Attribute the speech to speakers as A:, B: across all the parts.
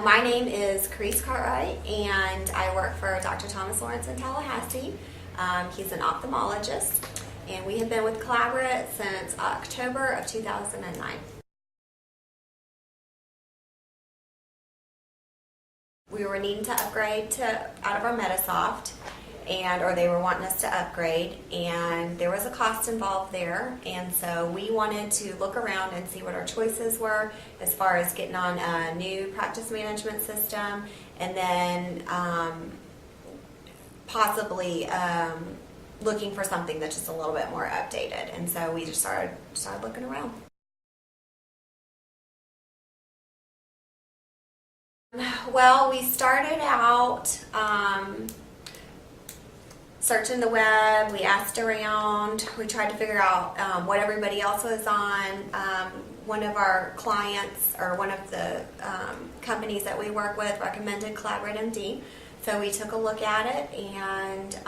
A: My name is Carice Cartwright, and I work for Dr. Thomas Lawrence in Tallahassee. He's an ophthalmologist, and we have been with Collaborate since October of 2009. We were needing to upgrade out of our Metasoft, or they were wanting us to upgrade, and there was a cost involved there, and so we wanted to look around and see what our choices were as far as getting on a new practice management system, and then possibly looking for something that's just a little bit more updated. And so we just started looking around. Well, we started out searching the web. We asked around. We tried to figure out what everybody else was on. One of our clients, or one of the companies that we work with, recommended Collaborate MD. So we took a look at it and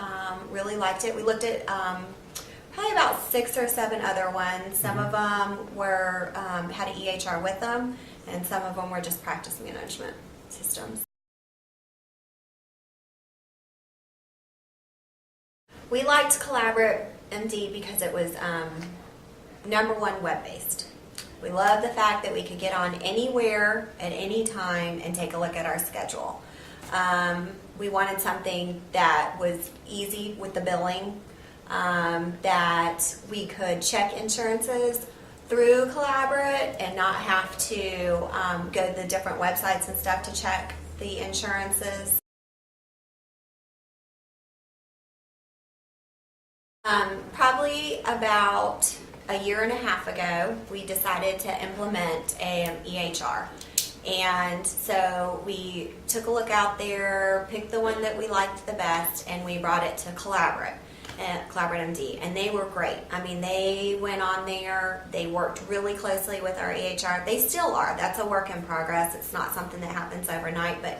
A: really liked it. We looked at probably about 6 or 7 other ones. Some of them were had an EHR with them, and some of them were just practice management systems. We liked Collaborate MD because it was #1 web-based. We loved the fact that we could get on anywhere at any time and take a look at our schedule. We wanted something that was easy with the billing, that we could check insurances through Collaborate and not have to go to the different websites and stuff to check the insurances. Probably about a year and a half ago, we decided to implement an EHR. And so we took a look out there, picked the one that we liked the best, and we brought it to Collaborate MD. And they were great. I mean, they went on there, they worked really closely with our EHR. They still are. That's a work in progress. It's not something that happens overnight, but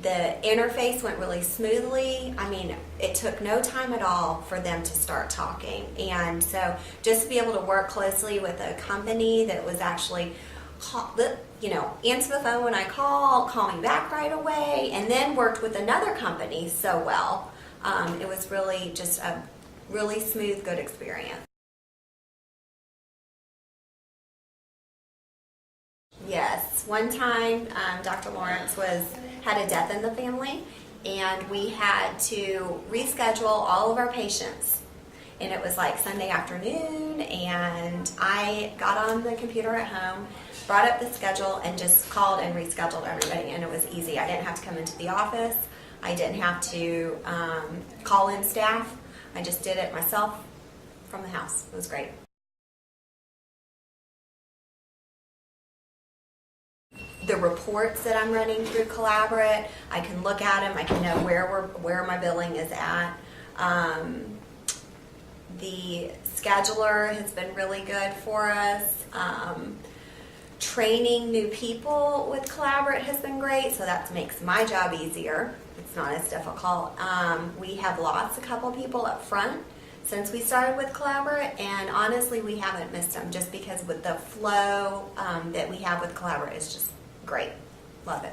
A: the interface went really smoothly. I mean, it took no time at all for them to start talking. And so just to be able to work closely with a company that was actually, answer the phone when I call me back right away, and then worked with another company so well. It was really just a really smooth, good experience. Yes, one time Dr. Lawrence had a death in the family, and we had to reschedule all of our patients. And it was like Sunday afternoon, and I got on the computer at home, brought up the schedule, and just called and rescheduled everybody, and it was easy. I didn't have to come into the office. I didn't have to call in staff. I just did it myself from the house. It was great. The reports that I'm running through Collaborate, I can look at them. I can know where my billing is at. The scheduler has been really good for us. Training new people with Collaborate has been great, so that makes my job easier. It's not as difficult. We have lost a couple people up front since we started with Collaborate, and honestly, we haven't missed them just because with the flow that we have with Collaborate is just great. Love it.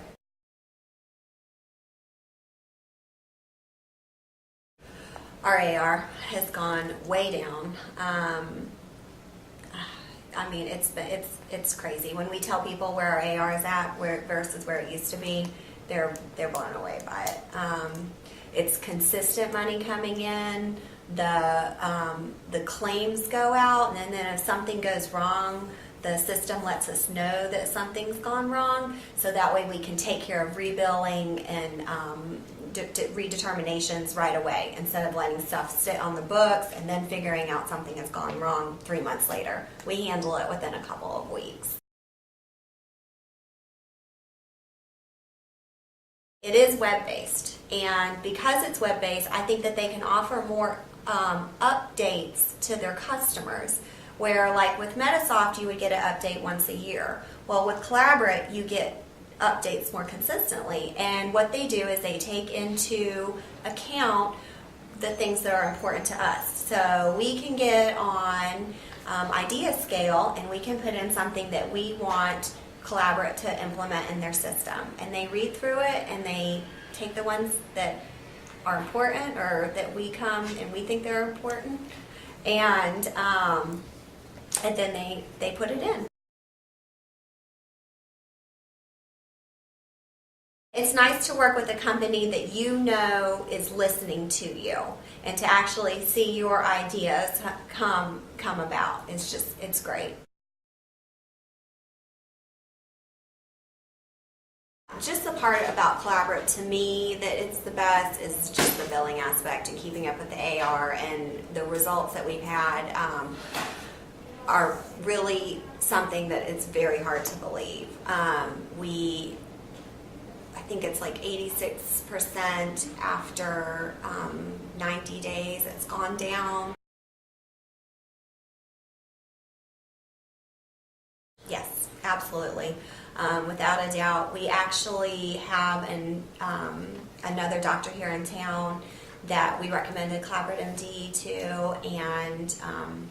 A: Our AR has gone way down. I mean, it's crazy. When we tell people where our AR is at versus where it used to be, they're blown away by it. It's consistent money coming in. The claims go out, and then if something goes wrong, the system lets us know that something's gone wrong, so that way we can take care of rebilling and redeterminations right away instead of letting stuff sit on the books and then figuring out something has gone wrong 3 months later. We handle it within a couple of weeks. It is web-based, and because it's web-based, I think that they can offer more updates to their customers, where like with Metasoft you would get an update once a year. Well, with Collaborate you get updates more consistently, and what they do is they take into account the things that are important to us. So we can get on idea scale, and we can put in something that we want Collaborate to implement in their system. And they read through it and they take the ones that are important or that we come and we think they're important, and then they put it in. It's nice to work with a company that you know is listening to you and to actually see your ideas come about. It's great. Just the part about Collaborate to me that it's the best is just the billing aspect and keeping up with the AR, and the results that we've had are really something that it's very hard to believe. I think it's like 86% after 90 days it's gone down. Yes, absolutely. Without a doubt. We actually have another doctor here in town that we recommended Collaborate MD to, and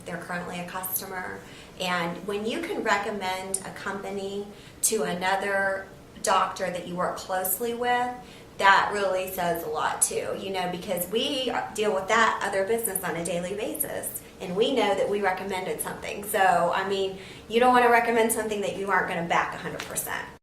A: they're currently a customer. And when you can recommend a company to another doctor that you work closely with, that really says a lot too, because we deal with that other business on a daily basis, and we know that we recommended something. So, you don't want to recommend something that you aren't going to back 100%.